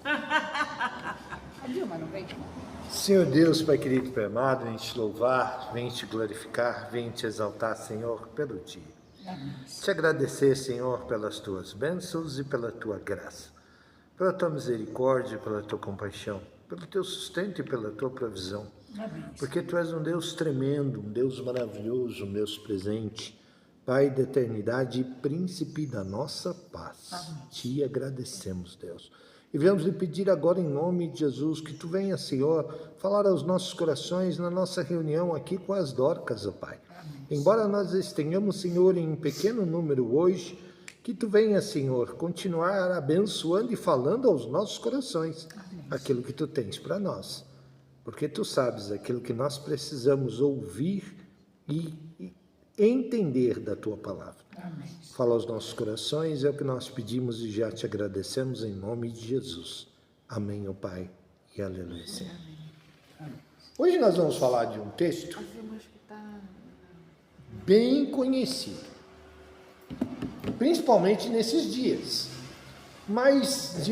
A Dilma não vem? Senhor Deus, Pai querido, Pai amado, vem te louvar, vem te glorificar, vem te exaltar, Senhor, pelo dia. Amém. Te agradecer, Senhor, pelas tuas bênçãos e pela tua graça, pela tua misericórdia, pela tua compaixão, pelo teu sustento e pela tua provisão. Amém. Porque tu és um Deus tremendo, um Deus maravilhoso, um Deus presente, Pai da eternidade e príncipe da nossa paz. Amém. Te agradecemos, Deus. E viemos lhe pedir agora em nome de Jesus que tu venha, Senhor, falar aos nossos corações na nossa reunião aqui com as Dorcas, ó Pai. Amém. Embora nós estejamos, Senhor, em um pequeno número hoje, que tu venha, Senhor, continuar abençoando e falando aos nossos corações. Amém. Aquilo que tu tens para nós. Porque tu sabes aquilo que nós precisamos ouvir e entender da tua palavra. Amém. Fala aos nossos corações, é o que nós pedimos e já te agradecemos em nome de Jesus. Amém, ó Pai, e aleluia, Senhor. Amém. Hoje nós vamos falar de um texto bem conhecido, principalmente nesses dias, mas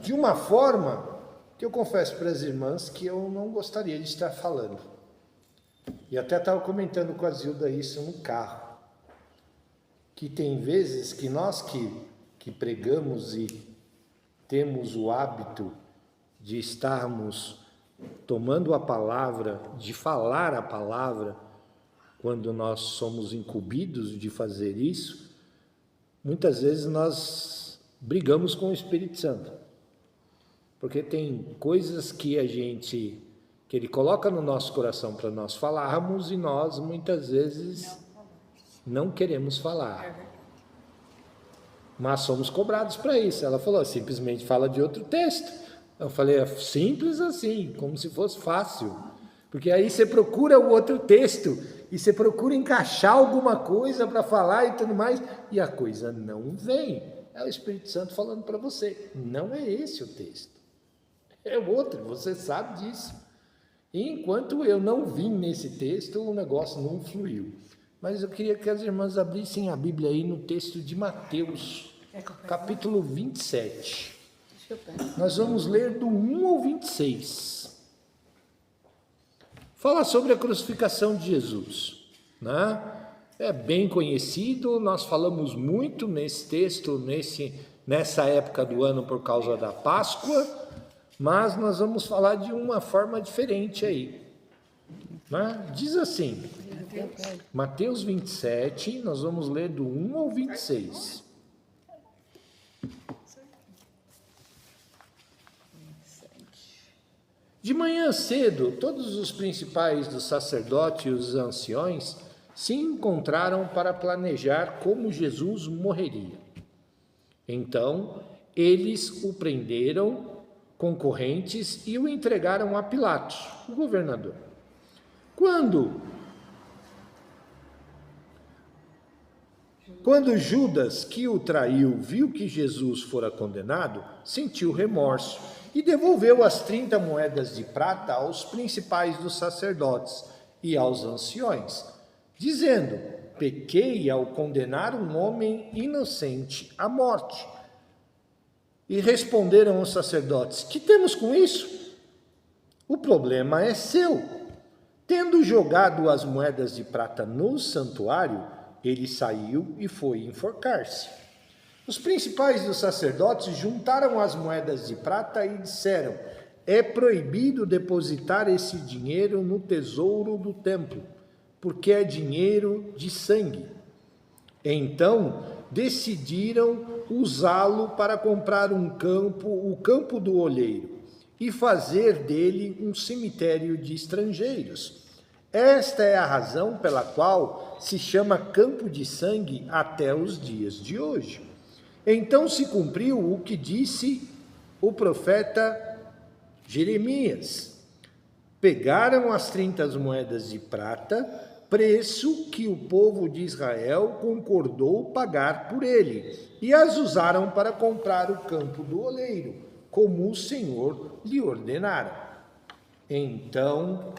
de uma forma que eu confesso para as irmãs que eu não gostaria de estar falando. E até estava comentando com a Zilda isso no carro, que tem vezes que nós que pregamos e temos o hábito de estarmos tomando a palavra, de falar a palavra, quando nós somos incumbidos de fazer isso, muitas vezes nós brigamos com o Espírito Santo. Porque tem coisas que ele coloca no nosso coração para nós falarmos e nós muitas vezes não queremos falar. Mas somos cobrados para isso. Ela falou, simplesmente fala de outro texto. Eu falei, é simples assim, como se fosse fácil. Porque aí você procura o outro texto e você procura encaixar alguma coisa para falar e tudo mais, e a coisa não vem. É o Espírito Santo falando para você, não é esse o texto. É outro, você sabe disso. E enquanto eu não vim nesse texto, o negócio não fluiu. Mas eu queria que as irmãs abrissem a Bíblia aí no texto de Mateus, capítulo 27. Nós vamos ler do 1 ao 26. Fala sobre a crucificação de Jesus, né? É bem conhecido, nós falamos muito nesse texto, nessa época do ano por causa da Páscoa, mas nós vamos falar de uma forma diferente aí, né? Diz assim, Mateus 27, nós vamos ler do 1 ao 26. De manhã cedo, todos os principais dos sacerdotes e os anciões se encontraram para planejar como Jesus morreria. Então, eles o prenderam com correntes e o entregaram a Pilatos, o governador. Quando Judas, que o traiu, viu que Jesus fora condenado, sentiu remorso e devolveu as 30 moedas de prata aos principais dos sacerdotes e aos anciões, dizendo, pequei ao condenar um homem inocente à morte. E responderam os sacerdotes, que temos com isso? O problema é seu. Tendo jogado as moedas de prata no santuário, ele saiu e foi enforcar-se. Os principais dos sacerdotes juntaram as moedas de prata e disseram, é proibido depositar esse dinheiro no tesouro do templo, porque é dinheiro de sangue. Então, decidiram usá-lo para comprar o campo do olheiro, e fazer dele um cemitério de estrangeiros. Esta é a razão pela qual se chama campo de sangue até os dias de hoje. Então se cumpriu o que disse o profeta Jeremias. Pegaram as 30 moedas de prata, preço que o povo de Israel concordou pagar por ele, e as usaram para comprar o campo do oleiro, como o Senhor lhe ordenara. Então,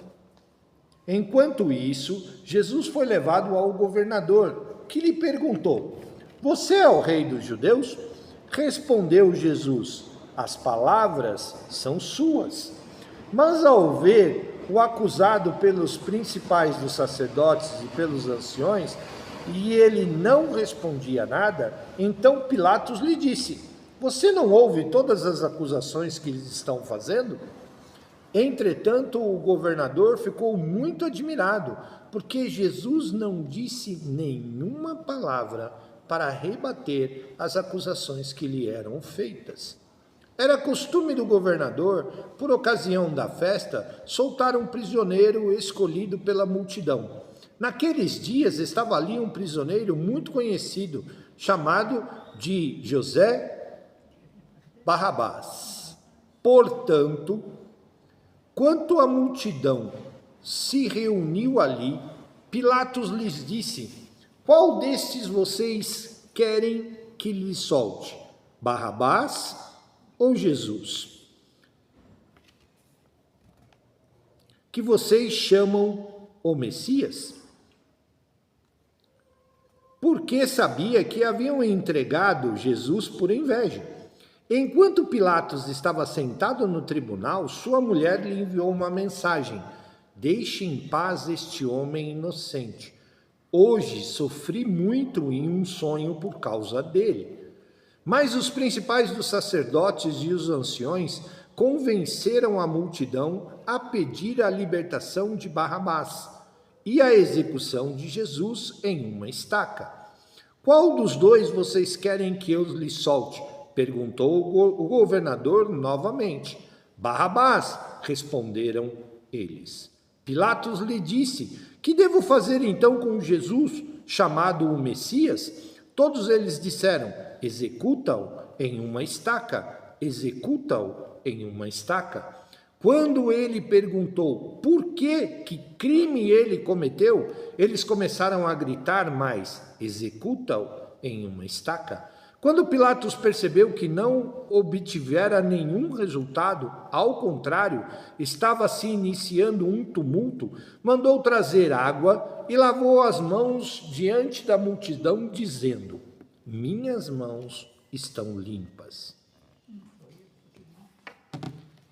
enquanto isso, Jesus foi levado ao governador, que lhe perguntou, você é o rei dos judeus? Respondeu Jesus, as palavras são suas. Mas ao ver o acusado pelos principais dos sacerdotes e pelos anciões, e ele não respondia nada, então Pilatos lhe disse: você não ouve todas as acusações que eles estão fazendo? Entretanto, o governador ficou muito admirado, porque Jesus não disse nenhuma palavra para rebater as acusações que lhe eram feitas. Era costume do governador, por ocasião da festa, soltar um prisioneiro escolhido pela multidão. Naqueles dias estava ali um prisioneiro muito conhecido, chamado de José Barrabás. Portanto, quando a multidão se reuniu ali, Pilatos lhes disse: qual destes vocês querem que lhe solte? Barrabás ou Jesus? Que vocês chamam o Messias? Porque sabia que haviam entregado Jesus por inveja. Enquanto Pilatos estava sentado no tribunal, sua mulher lhe enviou uma mensagem: deixe em paz este homem inocente. Hoje sofri muito em um sonho por causa dele. Mas os principais dos sacerdotes e os anciões convenceram a multidão a pedir a libertação de Barrabás e a execução de Jesus em uma estaca. Qual dos dois vocês querem que eu lhe solte? Perguntou o governador novamente. Barrabás, responderam eles. Pilatos lhe disse: que devo fazer então com Jesus, chamado o Messias? Todos eles disseram: executa-o em uma estaca, executa-o em uma estaca. Quando ele perguntou por que crime ele cometeu, eles começaram a gritar mais: executa-o em uma estaca. Quando Pilatos percebeu que não obtivera nenhum resultado, ao contrário, estava se iniciando um tumulto, mandou trazer água e lavou as mãos diante da multidão, dizendo: minhas mãos estão limpas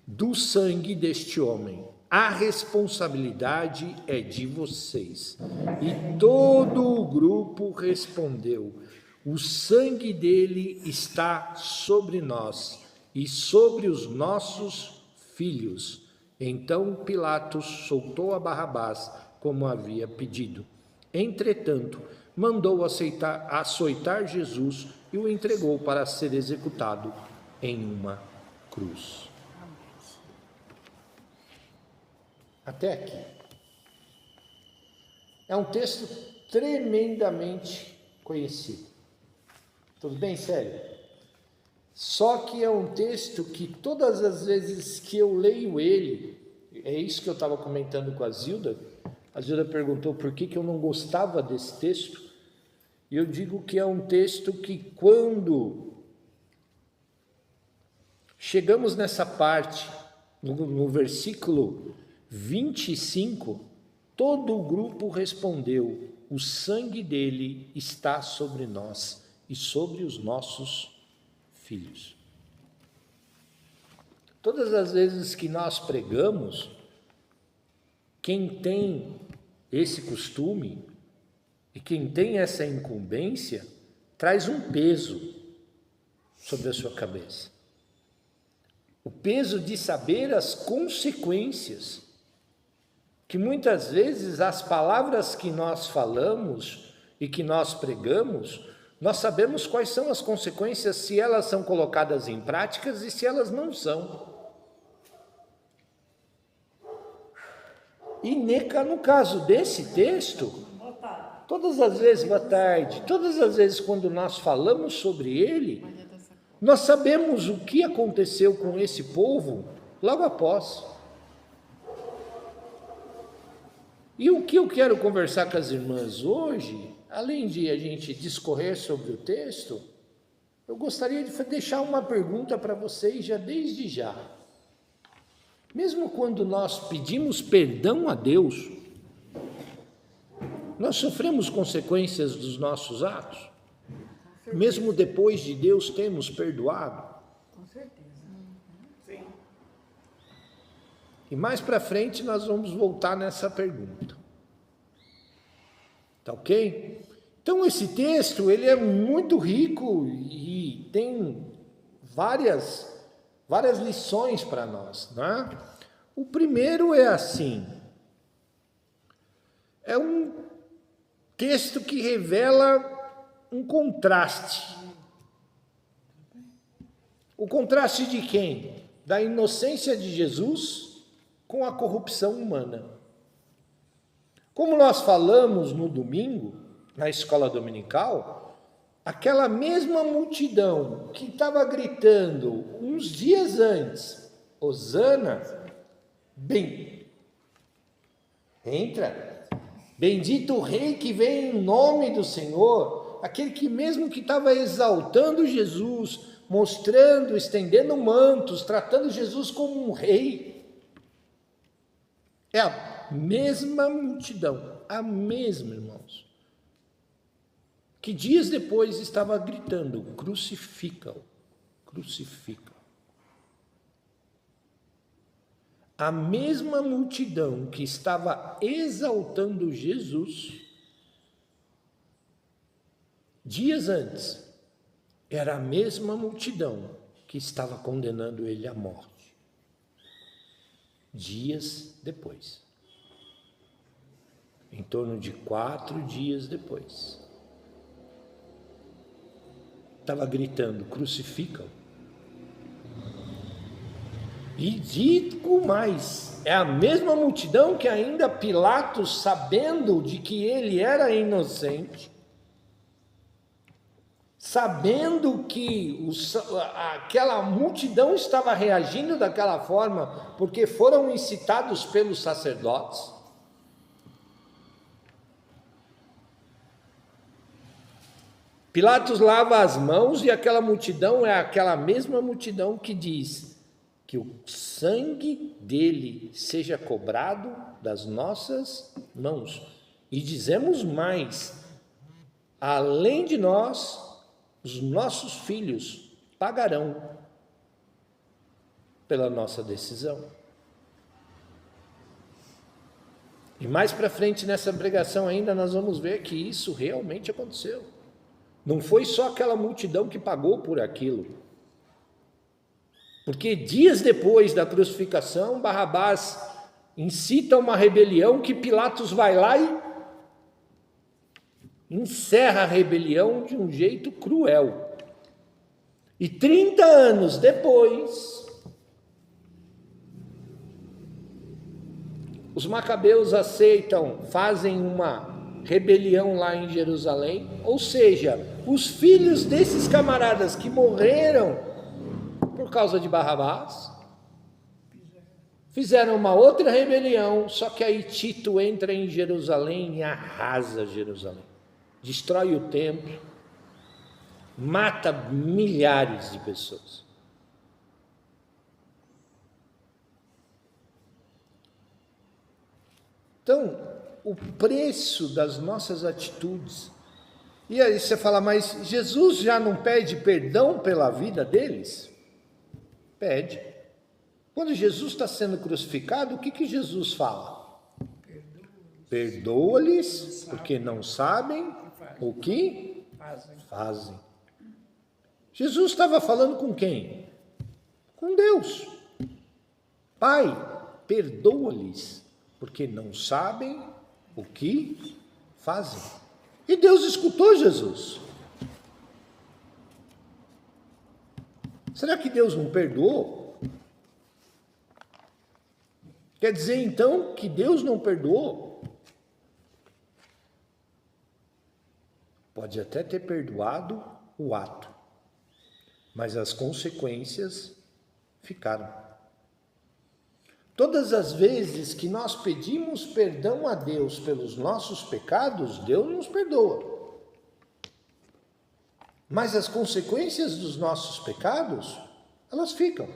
do sangue deste homem. A responsabilidade é de vocês. E todo o grupo respondeu: o sangue dele está sobre nós e sobre os nossos filhos. Então Pilatos soltou a Barrabás, como havia pedido. Entretanto, mandou açoitar Jesus e o entregou para ser executado em uma cruz. Até aqui. É um texto tremendamente conhecido. Tudo bem, sério? Só que é um texto que todas as vezes que eu leio ele, é isso que eu estava comentando com a Zilda perguntou por que eu não gostava desse texto, e eu digo que é um texto que quando chegamos nessa parte, no versículo 25, todo o grupo respondeu: o sangue dele está sobre nós e sobre os nossos filhos. Todas as vezes que nós pregamos, quem tem esse costume e quem tem essa incumbência traz um peso sobre a sua cabeça. O peso de saber as consequências, que muitas vezes as palavras que nós falamos e que nós pregamos, nós sabemos quais são as consequências se elas são colocadas em práticas e se elas não são. E no caso desse texto, todas as vezes, boa tarde, todas as vezes quando nós falamos sobre ele, nós sabemos o que aconteceu com esse povo logo após. E o que eu quero conversar com as irmãs hoje, além de a gente discorrer sobre o texto, eu gostaria de deixar uma pergunta para vocês já desde já. Mesmo quando nós pedimos perdão a Deus, nós sofremos consequências dos nossos atos? Mesmo depois de Deus termos perdoado? Com certeza. E mais para frente nós vamos voltar nessa pergunta. Tá ok? Então esse texto ele é muito rico e tem várias lições para nós, né? O primeiro é assim, é um texto que revela um contraste. O contraste de quem? Da inocência de Jesus com a corrupção humana. Como nós falamos no domingo, na escola dominical, aquela mesma multidão que estava gritando uns dias antes, Hosana, bendito o rei que vem em nome do Senhor, aquele que mesmo que estava exaltando Jesus, mostrando, estendendo mantos, tratando Jesus como um rei, é a mesma multidão, a mesma, irmãos, que dias depois estava gritando, crucifica-o, crucifica-o. A mesma multidão que estava exaltando Jesus, dias antes, era a mesma multidão que estava condenando ele à morte. Dias depois. Em torno de 4 dias depois. Estava gritando, crucifica-o. E digo mais, é a mesma multidão que ainda Pilatos, sabendo de que ele era inocente, sabendo que aquela multidão estava reagindo daquela forma, porque foram incitados pelos sacerdotes, Pilatos lava as mãos e aquela multidão é aquela mesma multidão que diz que o sangue dele seja cobrado das nossas mãos. E dizemos mais, além de nós, os nossos filhos pagarão pela nossa decisão. E mais para frente nessa pregação ainda nós vamos ver que isso realmente aconteceu. Não foi só aquela multidão que pagou por aquilo. Porque dias depois da crucificação, Barrabás incita uma rebelião que Pilatos vai lá e encerra a rebelião de um jeito cruel. E 30 anos depois, os macabeus aceitam, fazem uma rebelião lá em Jerusalém, ou seja, os filhos desses camaradas que morreram por causa de Barrabás, fizeram uma outra rebelião, só que aí Tito entra em Jerusalém e arrasa Jerusalém, destrói o templo, mata milhares de pessoas. Então, o preço das nossas atitudes. E aí você fala, mas Jesus já não pede perdão pela vida deles? Pede. Quando Jesus está sendo crucificado, o que Jesus fala? Perdoa-lhes, porque não sabem o que fazem. Jesus estava falando com quem? Com Deus. Pai, perdoa-lhes, porque não sabem o que fazem. E Deus escutou Jesus. Será que Deus não perdoou? Quer dizer então que Deus não perdoou? Pode até ter perdoado o ato, mas as consequências ficaram. Todas as vezes que nós pedimos perdão a Deus pelos nossos pecados, Deus nos perdoa. Mas as consequências dos nossos pecados, elas ficam.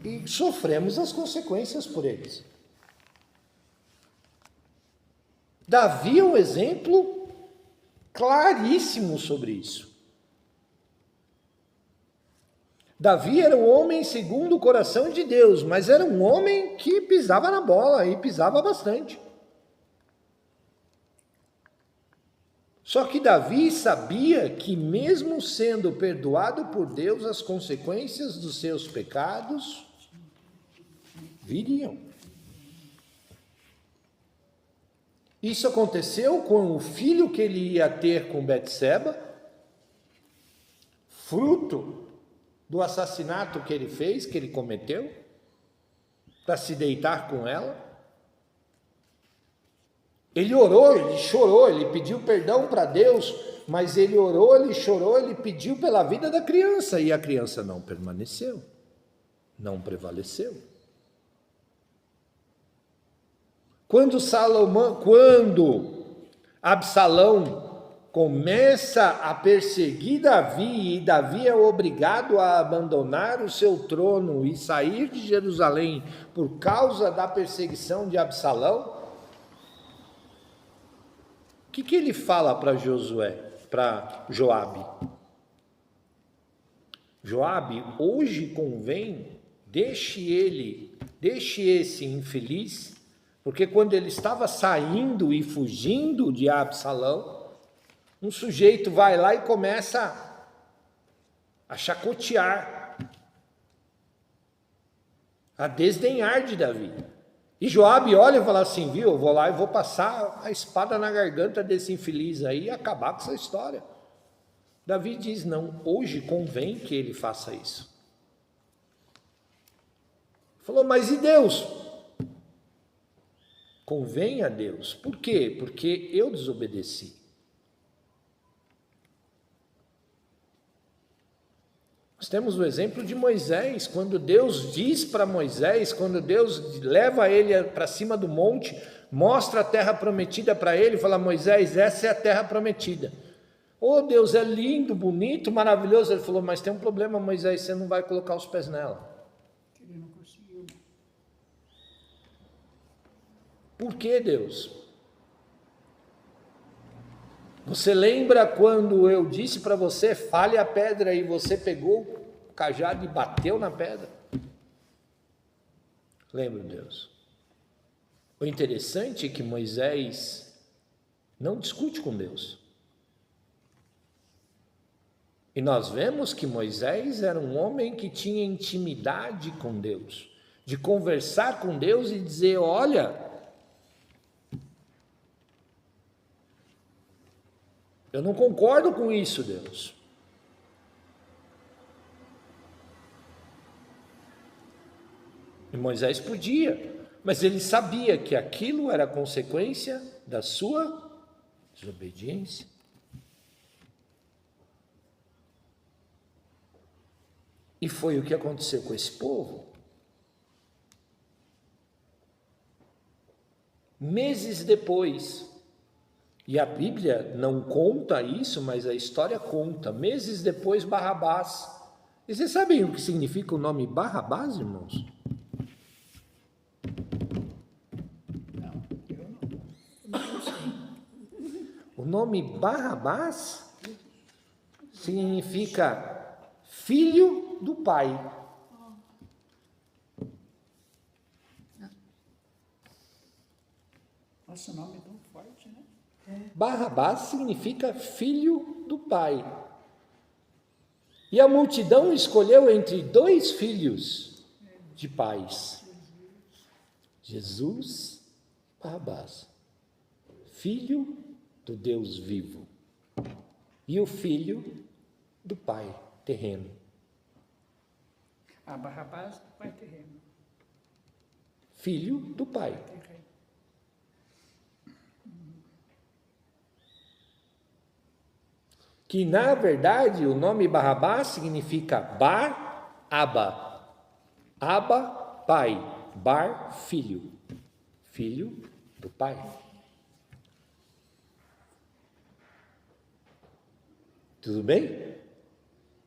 E sofremos as consequências por eles. Davi é um exemplo claríssimo sobre isso. Davi era um homem segundo o coração de Deus, mas era um homem que pisava na bola e pisava bastante. Só que Davi sabia que, mesmo sendo perdoado por Deus, as consequências dos seus pecados viriam. Isso aconteceu com o filho que ele ia ter com Betseba, fruto do assassinato que ele fez, que ele cometeu, para se deitar com ela. Ele orou, ele chorou, ele pediu perdão para Deus, mas ele orou, ele chorou, ele pediu pela vida da criança, e a criança não permaneceu, não prevaleceu. Quando Absalão começa a perseguir Davi, e Davi é obrigado a abandonar o seu trono e sair de Jerusalém por causa da perseguição de Absalão, o que ele fala para Joabe? Joabe, hoje convém, deixe esse infeliz, porque quando ele estava saindo e fugindo de Absalão, um sujeito vai lá e começa a chacotear, a desdenhar de Davi. E Joabe olha e fala assim, viu, eu vou lá e vou passar a espada na garganta desse infeliz aí e acabar com essa história. Davi diz, não, hoje convém que ele faça isso. Falou, mas e Deus? Convém a Deus. Por quê? Porque eu desobedeci. Nós temos o exemplo de Moisés, quando Deus diz para Moisés, quando Deus leva ele para cima do monte, mostra a terra prometida para ele, fala, Moisés, essa é a terra prometida. Oh Deus, é lindo, bonito, maravilhoso. Ele falou, mas tem um problema, Moisés, você não vai colocar os pés nela. Ele não conseguiu. Por que, Deus? Você lembra quando eu disse para você, fale a pedra, e você pegou o cajado e bateu na pedra? Lembra, Deus? O interessante é que Moisés não discute com Deus. E nós vemos que Moisés era um homem que tinha intimidade com Deus, de conversar com Deus e dizer, olha, eu não concordo com isso, Deus. E Moisés podia, mas ele sabia que aquilo era consequência da sua desobediência. E foi o que aconteceu com esse povo. Meses depois, e a Bíblia não conta isso, mas a história conta. Meses depois, Barrabás. E vocês sabem o que significa o nome Barrabás, irmãos? Não, eu não sei. O nome Barrabás significa filho do pai. Nossa, o nome é tão forte, né? Barrabás significa filho do pai. E a multidão escolheu entre dois filhos de pais. Jesus e Barrabás. Filho do Deus vivo. E o filho do pai terreno. A Barrabás do pai terreno. Filho do pai. Terreno. Que na verdade o nome Barrabás significa Bar, Aba. Aba, pai. Bar, filho. Filho do pai. Tudo bem?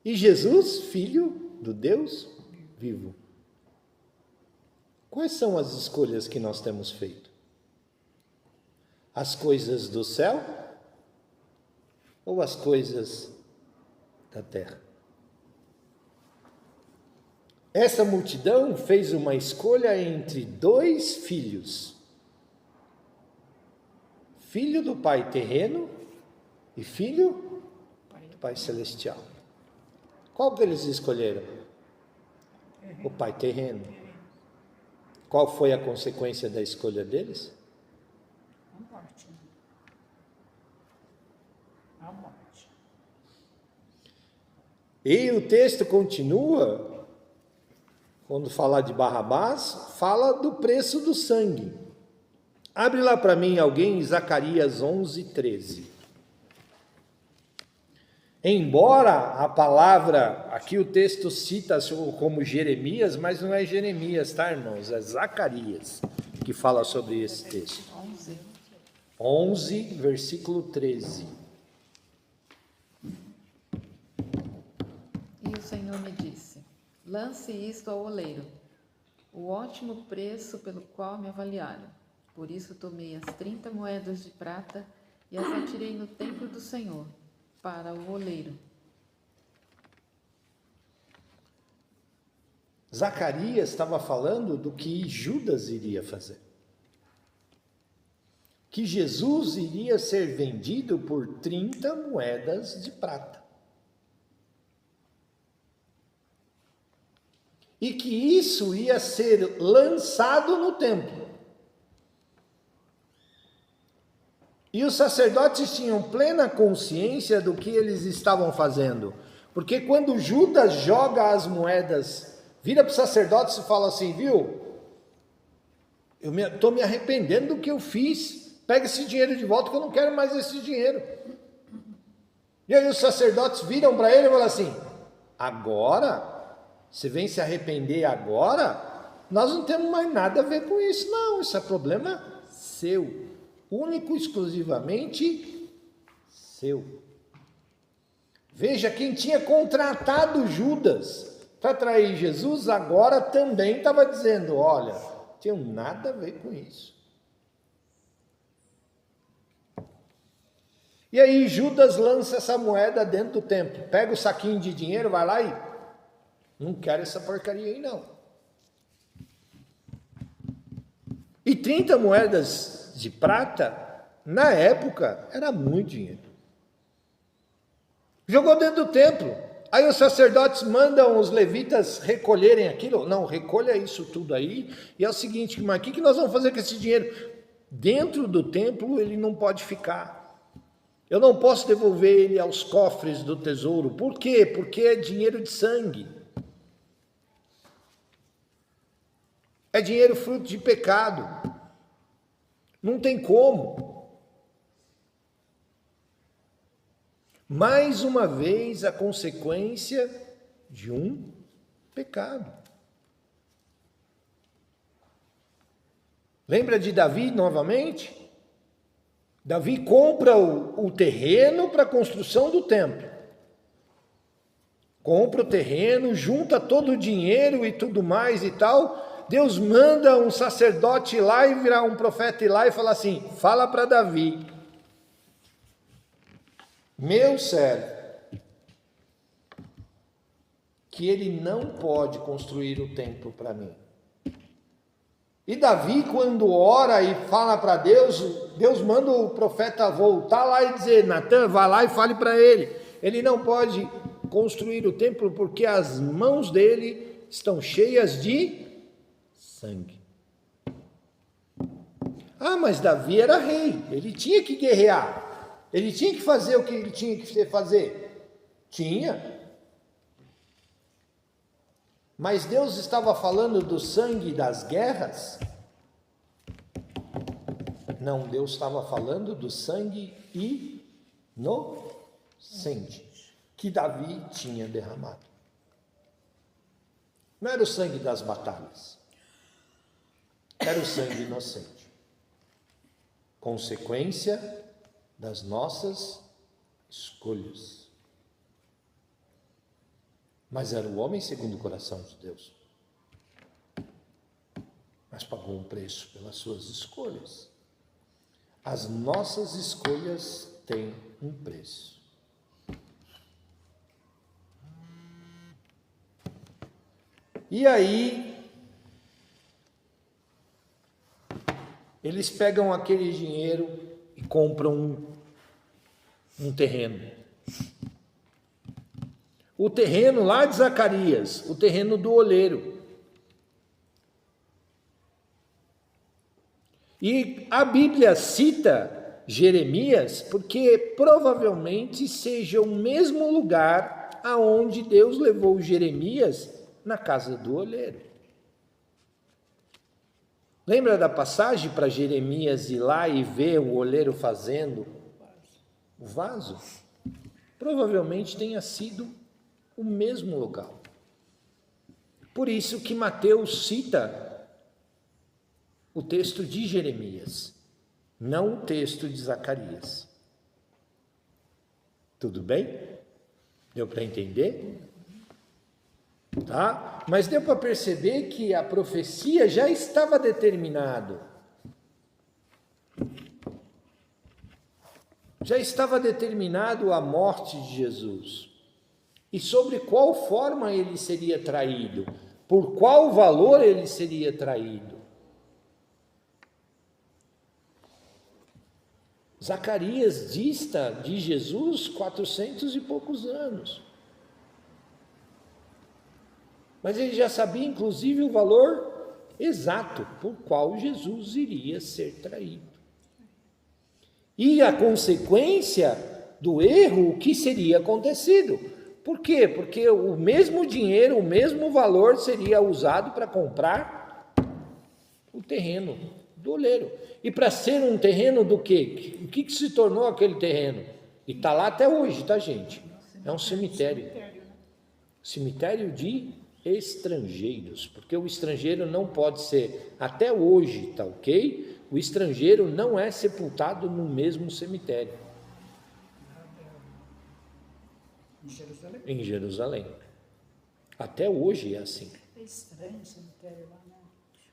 E Jesus, filho do Deus vivo. Quais são as escolhas que nós temos feito? As coisas do céu ou as coisas da terra? essa multidão fez uma escolha entre dois filhos. Filho do Pai terreno e filho do Pai celestial. Qual que eles escolheram? O Pai terreno. Qual foi a consequência da escolha deles? A morte. A morte. E o texto continua, quando fala de Barrabás, fala do preço do sangue. Abre lá para mim alguém, Zacarias 11:13. Embora a palavra, aqui o texto cita como Jeremias, mas não é Jeremias, tá, irmãos? É Zacarias que fala sobre esse texto. 11, versículo 13. E o Senhor me disse: lance isto ao oleiro, o ótimo preço pelo qual me avaliaram. Por isso tomei as 30 moedas de prata e as atirei no templo do Senhor, para o oleiro. Zacarias estava falando do que Judas iria fazer. Que Jesus iria ser vendido por 30 moedas de prata. E que isso ia ser lançado no templo. E os sacerdotes tinham plena consciência do que eles estavam fazendo. Porque quando Judas joga as moedas, vira para os sacerdotes e fala assim, viu? Eu estou me arrependendo do que eu fiz. Pega esse dinheiro de volta que eu não quero mais esse dinheiro. E aí os sacerdotes viram para ele e falam assim, agora, você vem se arrepender agora? Nós não temos mais nada a ver com isso, não. Isso é problema seu. Único, exclusivamente seu. Veja, quem tinha contratado Judas para trair Jesus, agora também estava dizendo, olha, não tinha nada a ver com isso. E aí Judas lança essa moeda dentro do templo, pega o saquinho de dinheiro, vai lá e, não quero essa porcaria aí não. E 30 moedas de prata, na época, era muito dinheiro. Jogou dentro do templo. Aí os sacerdotes mandam os levitas recolherem aquilo. Não, recolha isso tudo aí. E é o seguinte, mas o que nós vamos fazer com esse dinheiro? Dentro do templo ele não pode ficar. Eu não posso devolver ele aos cofres do tesouro. Por quê? Porque é dinheiro de sangue. É dinheiro fruto de pecado. Não tem como. Mais uma vez, a consequência de um pecado. Lembra de Davi novamente? Davi compra o terreno para a construção do templo. Compra o terreno, junta todo o dinheiro e tudo mais e tal. Deus manda um sacerdote ir lá e virar um profeta ir lá e falar assim, fala para Davi, meu servo, que ele não pode construir o templo para mim. E Davi, quando ora e fala para Deus, Deus manda o profeta voltar lá e dizer, Natan, vá lá e fale para ele, ele não pode construir o templo porque as mãos dele estão cheias de sangue. Ah, mas Davi era rei, ele tinha que guerrear, ele tinha que fazer o que ele tinha que fazer. Tinha. Mas Deus estava falando do sangue das guerras? Não, Deus estava falando do sangue inocente que Davi tinha derramado. Não era o sangue das batalhas. Era o sangue inocente. Consequência das nossas escolhas. Mas era o homem segundo o coração de Deus. Mas pagou um preço pelas suas escolhas. As nossas escolhas têm um preço. E aí, eles pegam aquele dinheiro e compram um terreno. O terreno lá de Zacarias, o terreno do oleiro. E a Bíblia cita Jeremias porque provavelmente seja o mesmo lugar aonde Deus levou Jeremias na casa do oleiro. Lembra da passagem para Jeremias ir lá e ver o oleiro fazendo o vaso? Provavelmente tenha sido o mesmo lugar. Por isso que Mateus cita o texto de Jeremias, não o texto de Zacarias. Tudo bem? Deu para entender? Tá? Mas deu para perceber que a profecia já estava determinado. Já estava determinado a morte de Jesus. E sobre qual forma ele seria traído? Por qual valor ele seria traído? Zacarias dista de Jesus 400 e poucos anos. Mas ele já sabia, inclusive, o valor exato por qual Jesus iria ser traído. E a consequência do erro, o que seria acontecido? Por quê? Porque o mesmo dinheiro, o mesmo valor seria usado para comprar o terreno do oleiro. E para ser um terreno do quê? O que se tornou aquele terreno? E está lá até hoje, tá, gente? É um cemitério. Cemitério de estrangeiros, porque o estrangeiro não pode ser, até hoje, tá ok? O estrangeiro não é sepultado no mesmo cemitério. Em Jerusalém. Até hoje é assim. É estranho o cemitério lá, né?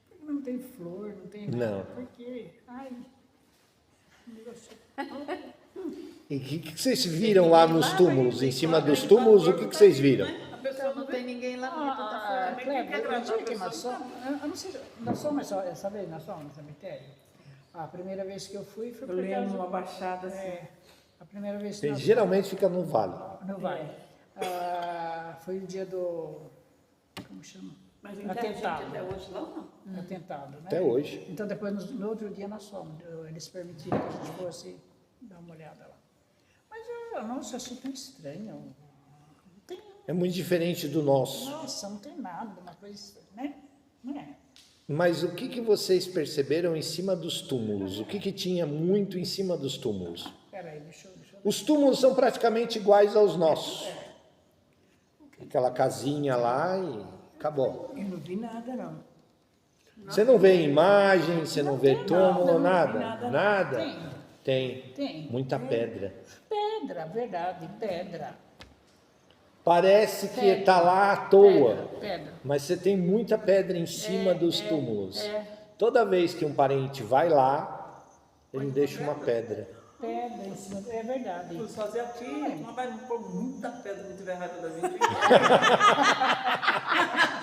Porque não tem flor, não tem nada. Não. Porque, ai, E o que vocês viram lá nos túmulos? Em cima dos túmulos, o que vocês viram? Então não tem ninguém lá bonito, tá fora. Kleber, o dia que nós somos, eu não sei, nós somos, sabe, nós somos no cemitério. A primeira vez que eu fui foi Eu lembro uma baixada assim. a primeira vez que nós Geralmente fica no vale. no Vale. Foi o dia do, como chama? Mas ainda tem gente Atentado. até hoje lá, não? Atentado, né? Até hoje. Então depois, no outro dia nós fomos, eles permitiram que a gente fosse dar uma olhada lá. Mas, nossa, achei tão estranho. Não tem, É muito diferente do nosso. nossa, não tem nada, uma coisa estranha, né? Não é? Mas o que vocês perceberam em cima dos túmulos? O que tinha muito em cima dos túmulos? Peraí, deixa eu... Os túmulos são praticamente iguais aos nossos. Aquela casinha lá e acabou. Eu não vi nada, não. Você não vê imagem, você não vê túmulo, nada? Nada? Tem. Tem. Muita pedra. Pedra, verdade, pedra. Parece que está lá à toa, Pedra. mas você tem muita pedra em cima dos túmulos. Toda vez que um parente vai lá, ele deixa uma pedra. Pedra em cima, é verdade. Fui fazer aqui, mas vai pôr muita pedra muito errada da gente.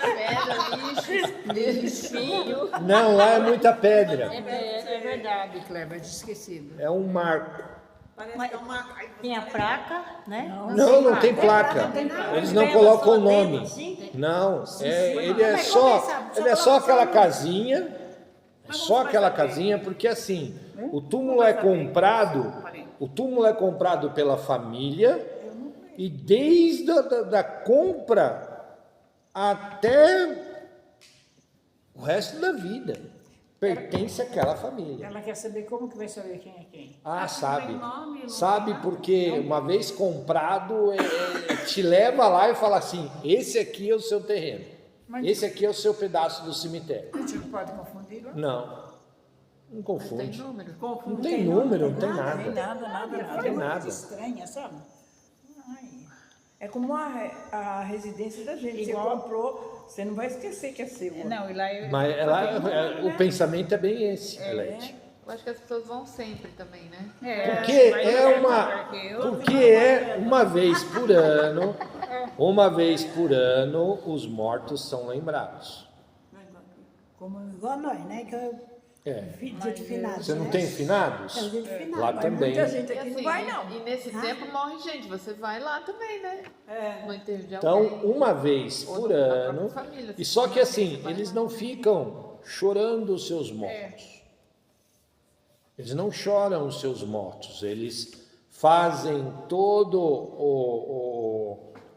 Pedra, lixo, espinho. Não, lá é muita pedra. É verdade, Kleber, esquecido. É um marco. Parece que é uma... Tem a placa, né? Não tem placa. Eles não colocam o nome. Não, ele é só aquela casinha. É só aquela casinha, porque assim, o túmulo é comprado pela família e desde da compra até o resto da vida pertence àquela família. Ela quer saber como que vai saber quem é quem. Ah, sabe. Sabe porque uma vez comprado, te leva lá e fala assim, esse aqui é o seu terreno. Esse aqui é o seu pedaço do cemitério. A gente não pode confundir, não? Não Tem confunde. número? Não tem número, não tem Nem nada. nada. Não tem nada. Estranha, sabe? Ai. É como a residência da gente. Você Igual- comprou, você não vai esquecer que é seu. Não, e lá eu... Mas o pensamento é bem esse, Elete. Eu acho que as pessoas vão sempre também, né? Porque é uma vez por ano, Uma vez por ano, os mortos são lembrados. Como Igual nós, né? Que É. dia de finados. Você não né? tem finados? É o dia de finados. Lá Mas também. Muita gente E, aqui assim, não vai, não. e nesse tempo morre gente. Você vai lá também, né? É. No enterro de Então, alguém. uma vez Ou por da própria ano. família, E se só for que uma assim, vez, vai eles lá. não ficam chorando os seus mortos. Eles não choram os seus mortos. Eles fazem todo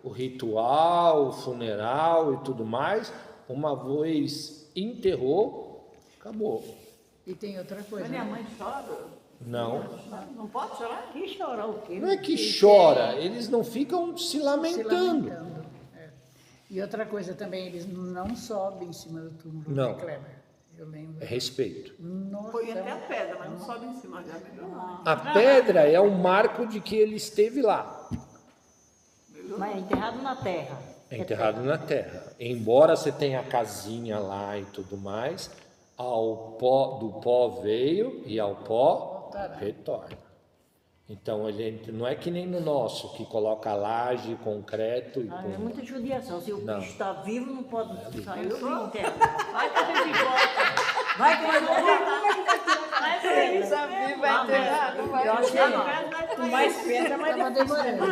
o ritual, o funeral e tudo mais. Uma vez enterrou, acabou. E tem outra Mas coisa. minha né? mãe chora. Não. Não pode chorar? Que chorar o quê? Não é que chora, eles não ficam se Se lamentando. lamentando. É. E outra coisa também, eles não sobem em cima do túmulo, Não. né, Kleber? Eu lembro. É respeito. Nossa, Põe até a pedra, mas não sobe em cima, já melhorou. A pedra é um marco de que ele esteve lá. Mas é enterrado na terra. É enterrado na terra. Embora você tenha a casinha lá e tudo mais, ao pó, do pó veio e ao pó retorna. Então ele não é que nem no nosso, que coloca laje, concreto e Ah, é pumba. muita judiação. Se o Não. bicho está vivo, não pode sair. Eu vim enterrar. Vai que a gente volta. Vai que nós vamos voltar. Vai que Ele ele está vivo, é enterrado. Vai. Eu achei com mais pedra, mas Tava demorando.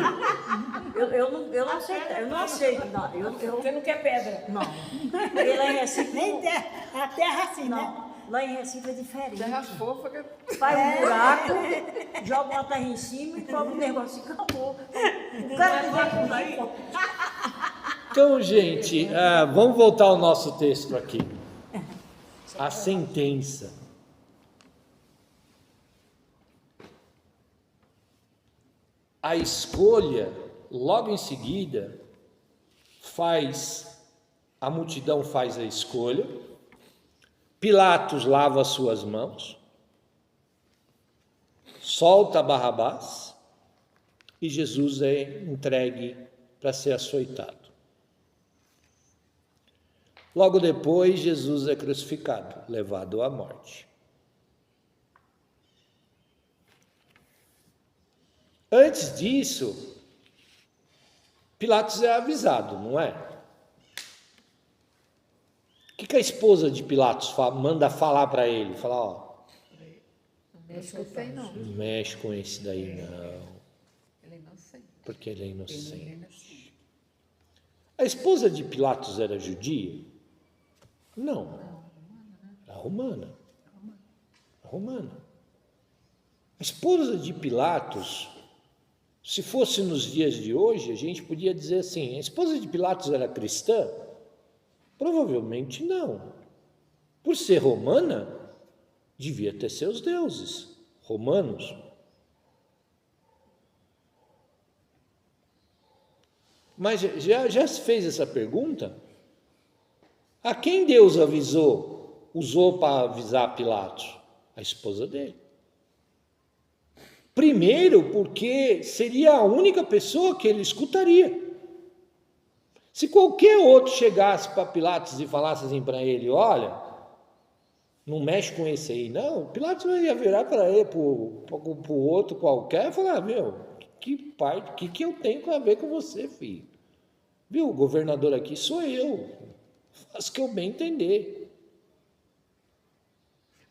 eu não aceito. Eu não aceito. Não. Você não quer pedra? Não. Porque lá em Recife. Nem terra, a terra assim, né? Não. Lá em Recife é diferente. Terra fofa. Que... Faz um buraco, joga uma terra em cima e cobra um negócio e acabou. O cara não vai conseguir. Então, gente, vamos voltar ao nosso texto aqui. A sentença. A escolha, logo em seguida, a multidão faz a escolha, Pilatos lava as suas mãos, solta Barrabás e Jesus é entregue para ser açoitado. Logo depois, Jesus é crucificado, levado à morte. Antes disso, Pilatos é avisado, não é? O que a esposa de Pilatos manda falar para ele? Fala, ó, Não mexe com isso aí, não. não mexe com esse daí não, Ele é inocente. porque ele é inocente. A esposa de Pilatos era judia? Não. Era romana. Romana. A esposa de Pilatos, se fosse nos dias de hoje, a gente podia dizer assim, a esposa de Pilatos era cristã? Provavelmente não. Por ser romana, devia ter seus deuses romanos. Mas já se fez essa pergunta? A quem Deus usou para avisar Pilatos? A esposa dele. Primeiro, porque seria a única pessoa que ele escutaria. Se qualquer outro chegasse para Pilatos e falasse assim para ele, olha, não mexe com esse aí, não, Pilatos ia virar para ele, para o outro qualquer, e falar, meu, que eu tenho a ver com você, filho? Viu, o governador aqui sou eu, faço o que eu bem entender.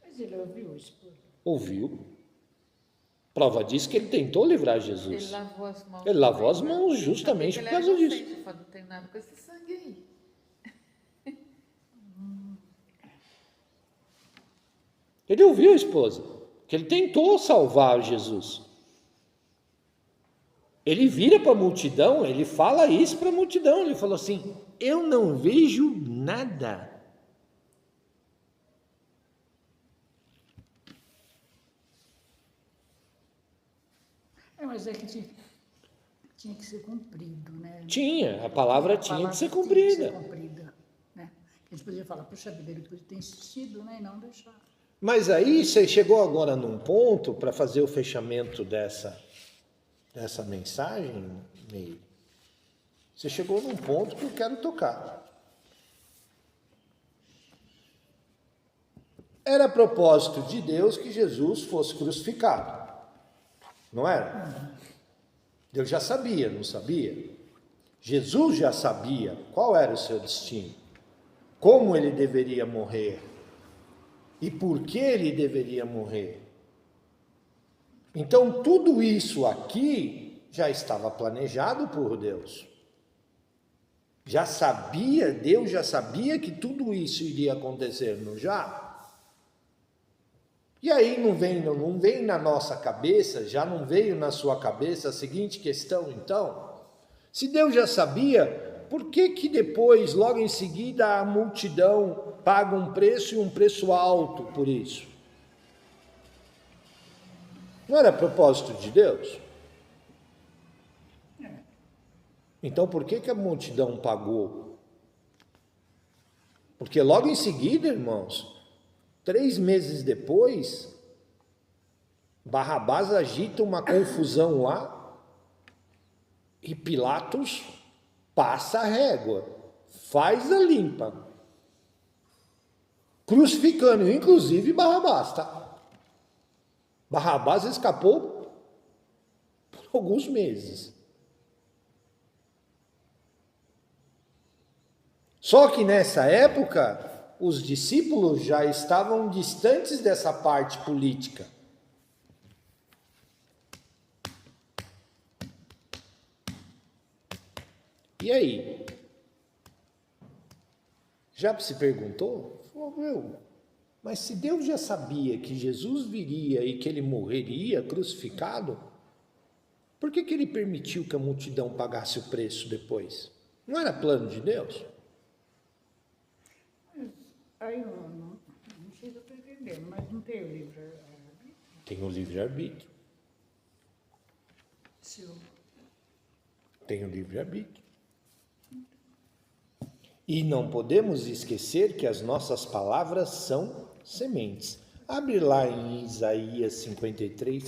Mas ele ouviu isso. Ouviu? Prova disso que ele tentou livrar Jesus. Ele lavou as mãos. Ele lavou as mãos justamente por causa disso. Ele falou, não tem nada com esse sangue aí. Ele ouviu a esposa, que ele tentou salvar Jesus. Ele vira para a multidão, ele fala isso para a multidão, ele falou assim, eu não vejo nada. Mas é que tinha que ser cumprido, né? Tinha, a palavra tinha que ser cumprida. Né? A gente podia falar, puxa vida, ele podia ter insistido, né? E não deixar. Mas aí você chegou agora num ponto, para fazer o fechamento dessa mensagem, Meire, você chegou num ponto que eu quero tocar. Era propósito de Deus que Jesus fosse crucificado, não era? Deus já sabia, não sabia? Jesus já sabia qual era o seu destino, como ele deveria morrer e por que ele deveria morrer. Então, tudo isso aqui já estava planejado por Deus. Já sabia, Deus já sabia que tudo isso iria acontecer, não já? E aí não vem na nossa cabeça, já não veio na sua cabeça a seguinte questão, então? Se Deus já sabia, por que que depois, logo em seguida, a multidão paga um preço e um preço alto por isso? Não era propósito de Deus? Então por que que a multidão pagou? Porque logo em seguida, irmãos, 3 meses depois, Barrabás agita uma confusão lá e Pilatos passa a régua, faz a limpa, crucificando, inclusive Barrabás, tá? Barrabás escapou por alguns meses. Só que nessa época, os discípulos já estavam distantes dessa parte política. E aí? Já se perguntou? Falou, mas se Deus já sabia que Jesus viria e que ele morreria crucificado, por que que ele permitiu que a multidão pagasse o preço depois? Não era plano de Deus? Aí eu não sei se eu estou entendendo, mas não tem o livre-arbítrio? Tem o livre-arbítrio. Tem o livre-arbítrio. E não podemos esquecer que as nossas palavras são sementes. Abre lá em Isaías 53,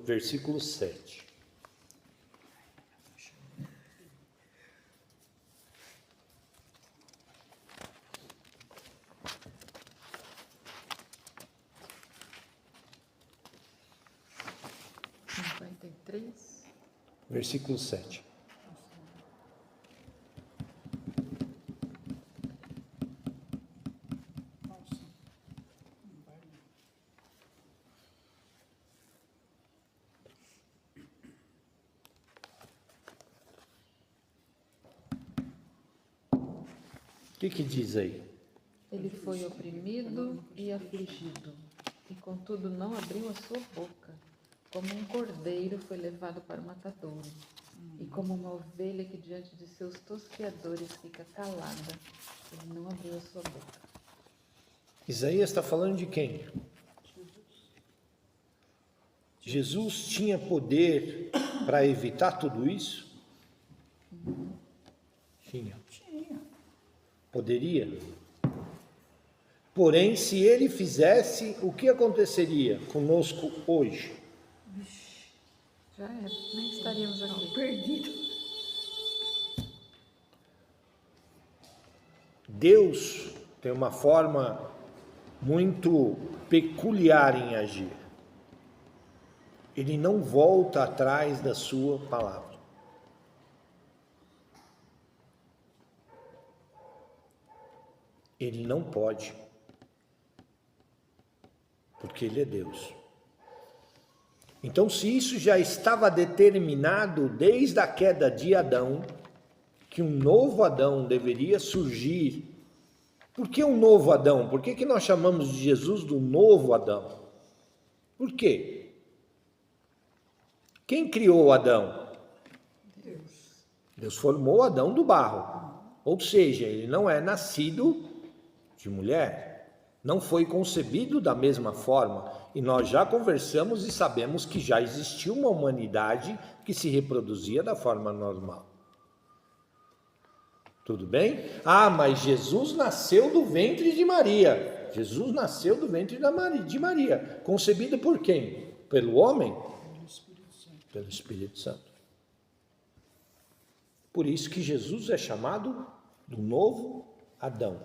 versículo 7. Versículo 7. O que diz aí? Ele foi oprimido e afligido, e contudo não abriu a sua boca. Como um cordeiro foi levado para o matadouro, e como uma ovelha que diante de seus tosqueadores fica calada, ele não abriu a sua boca. Isaías está falando de quem? Jesus tinha poder para evitar tudo isso? Tinha. Poderia. Porém, se ele fizesse, o que aconteceria conosco hoje? Já é, nem estaríamos aqui. Perdido. Deus tem uma forma muito peculiar em agir. Ele não volta atrás da sua palavra. Ele não pode, porque ele é Deus. Então, se isso já estava determinado desde a queda de Adão, que um novo Adão deveria surgir. Por que um novo Adão? Por que nós chamamos de Jesus do novo Adão? Por quê? Quem criou Adão? Deus. Deus formou Adão do barro. Ou seja, ele não é nascido de mulher. Não foi concebido da mesma forma. E nós já conversamos e sabemos que já existiu uma humanidade que se reproduzia da forma normal. Tudo bem? Ah, mas Jesus nasceu do ventre de Maria. Jesus nasceu do ventre de Maria. Concebido por quem? Pelo homem? Pelo Espírito Santo. Pelo Espírito Santo. Por isso que Jesus é chamado do novo Adão.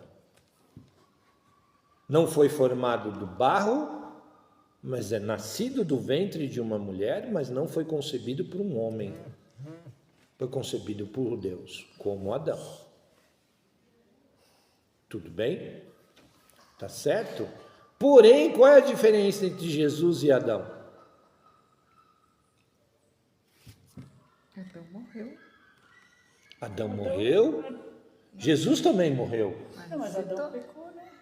Não foi formado do barro, mas é nascido do ventre de uma mulher, mas não foi concebido por um homem. Foi concebido por Deus, como Adão. Tudo bem? Tá certo? Porém, qual é a diferença entre Jesus e Adão? Adão morreu. Adão morreu, Jesus também morreu. Não, mas ressuscitou. Adão pecou, né?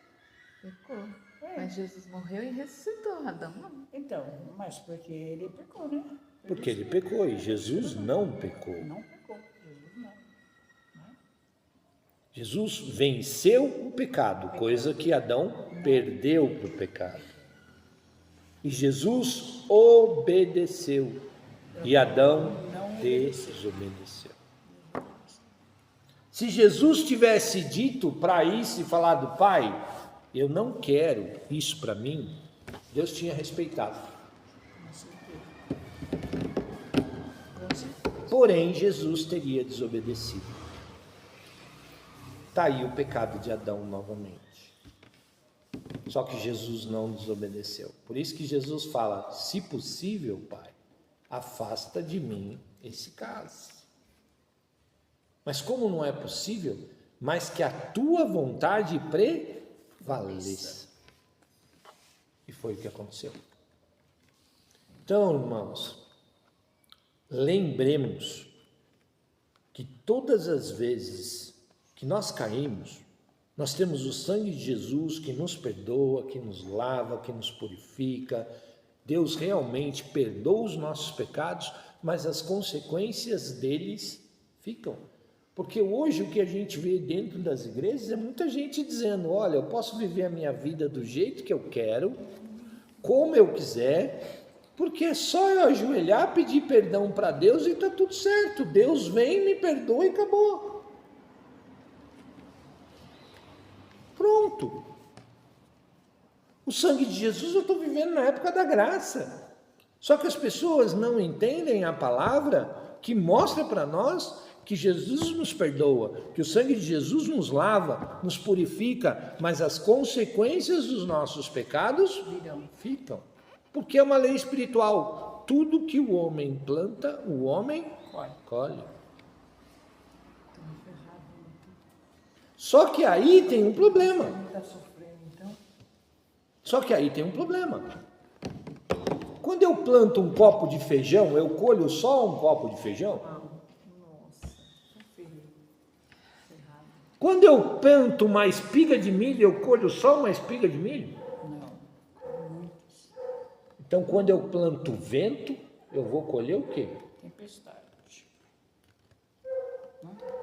Pecou. Mas Jesus morreu e ressuscitou. Adão não. Então, mas porque ele pecou, né? Porque ele pecou e Jesus não pecou. Não pecou, Jesus não. Jesus venceu o pecado, coisa que Adão perdeu para o pecado. E Jesus obedeceu e Adão desobedeceu. Se Jesus tivesse dito para isso e falado, Pai, eu não quero isso para mim, Deus tinha respeitado. Porém, Jesus teria desobedecido. Está aí o pecado de Adão novamente. Só que Jesus não desobedeceu. Por isso que Jesus fala, se possível, Pai, afasta de mim esse cálice. Mas como não é possível, mas que a tua vontade prevaleça. E foi o que aconteceu. Então, irmãos, lembremos que todas as vezes que nós caímos, nós temos o sangue de Jesus que nos perdoa, que nos lava, que nos purifica. Deus realmente perdoa os nossos pecados, mas as consequências deles ficam. Porque hoje o que a gente vê dentro das igrejas é muita gente dizendo, olha, eu posso viver a minha vida do jeito que eu quero, como eu quiser, porque é só eu ajoelhar, pedir perdão para Deus e está tudo certo. Deus vem, me perdoa e acabou. Pronto. O sangue de Jesus eu estou vivendo na época da graça. Só que as pessoas não entendem a palavra que mostra para nós que Jesus nos perdoa, que o sangue de Jesus nos lava, nos purifica, mas as consequências dos nossos pecados ficam. Porque é uma lei espiritual. Tudo que o homem planta, o homem colhe. Só que aí tem um problema. Quando eu planto um copo de feijão, eu colho só um copo de feijão? Quando eu planto uma espiga de milho, eu colho só uma espiga de milho? Não. Então, quando eu planto vento, eu vou colher o quê? Tempestade.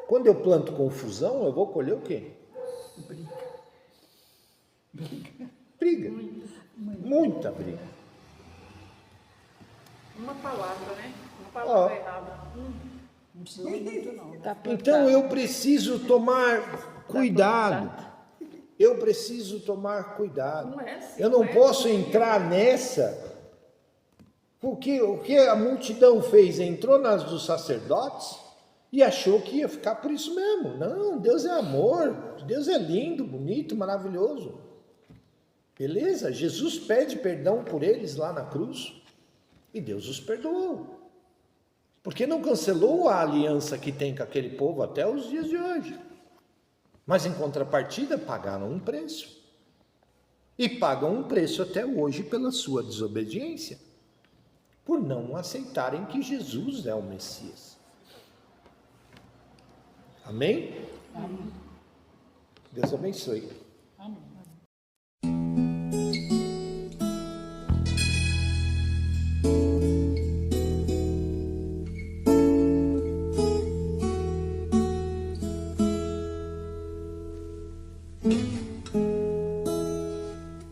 Quando eu planto confusão, eu vou colher o quê? Briga. Muita briga. Uma palavra, né? Uma palavra errada. Não precisa muito, não. Tá Então eu preciso tomar cuidado. Eu preciso tomar cuidado. Não é assim, Eu não não é posso assim. entrar nessa. Porque o que a multidão fez? Entrou nas dos sacerdotes e achou que ia ficar por isso mesmo. Não, Deus é amor. Deus é lindo, bonito, maravilhoso. Beleza? Jesus pede perdão por eles lá na cruz. E Deus os perdoou. Porque não cancelou a aliança que tem com aquele povo até os dias de hoje. Mas em contrapartida pagaram um preço. E pagam um preço até hoje pela sua desobediência. Por não aceitarem que Jesus é o Messias. Amém? Amém. Deus abençoe. Amém.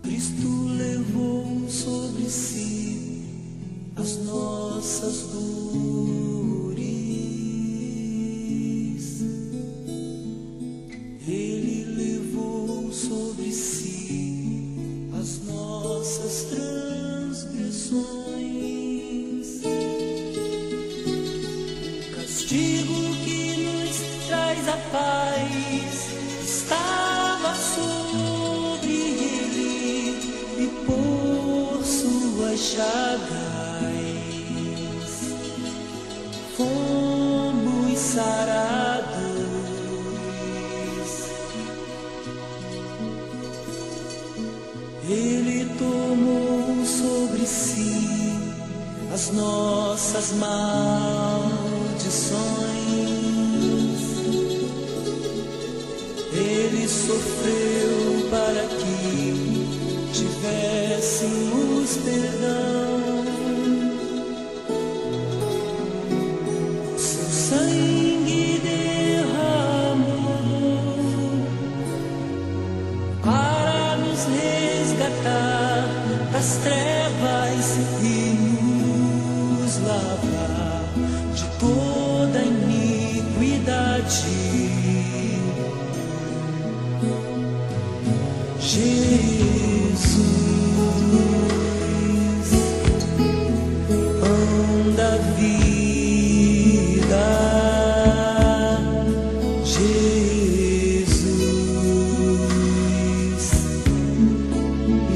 Cristo levou sobre si as nossas dores. Ele levou sobre si as nossas transgressões. O castigo que nos traz a paz estava sobre ele, e por suas chagas fomos sarados. Ele tomou sobre si as nossas maldições. Ele sofreu para que tivéssemos perdão. Seu sangue derramou para nos resgatar das trevas e nos lavar de toda iniquidade. Jesus, pão da vida, Jesus,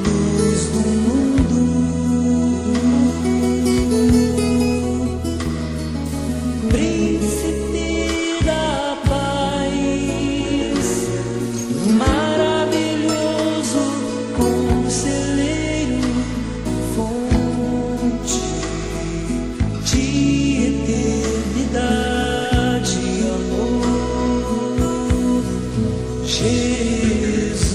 luz do mundo, príncipe da paz, maravilhoso conselheiro, fonte de eternidade e amor. Jesus,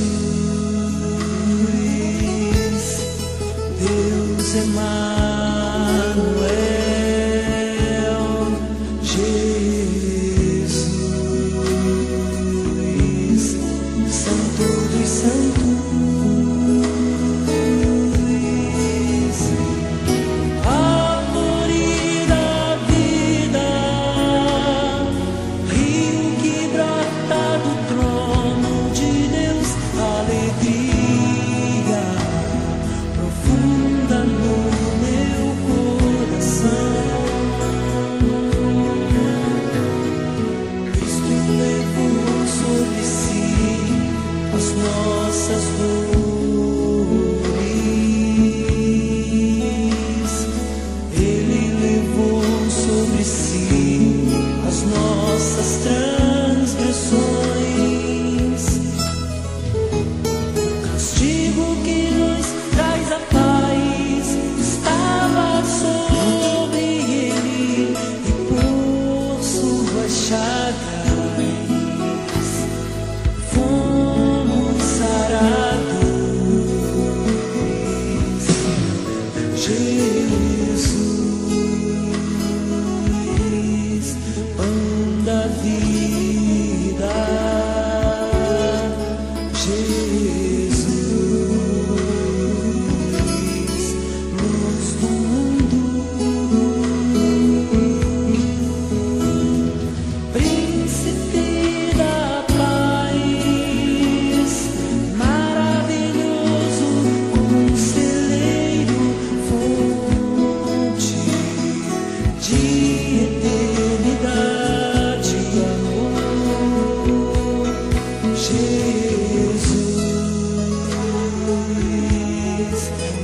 Deus Emanuel, Jesus, Santo dos Santos, árvore da vida, rio que brota do trono de Deus, alegria profunda no meu coração. Cristo levou sobre si as nossas dores. Ele levou sobre si as nossas transgressões. O castigo que nos traz a paz estava sobre ele, e por suas chagas fomos sarados. Jesus, pão da vida, Jesus, luz do mundo, príncipe da paz, maravilhoso conselheiro, fonte de eternidade e amor. Jesus,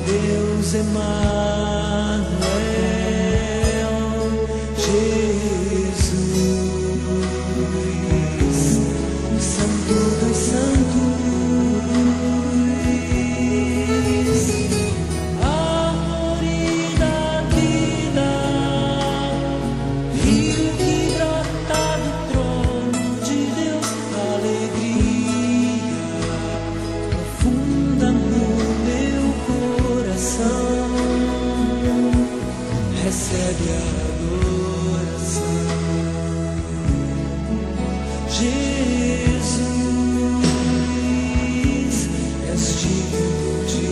Deus Emanuel, Jesus, Santo dos Santos, árvore da vida, rio que brota do trono de Deus, alegria profunda no meu coração. Recebe a adoração. Jesus, és digno de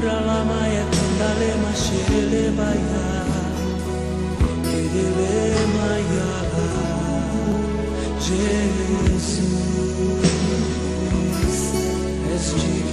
Ralamaya Kandalema Shirelebaya Kerelemaya. Jesus, és digno.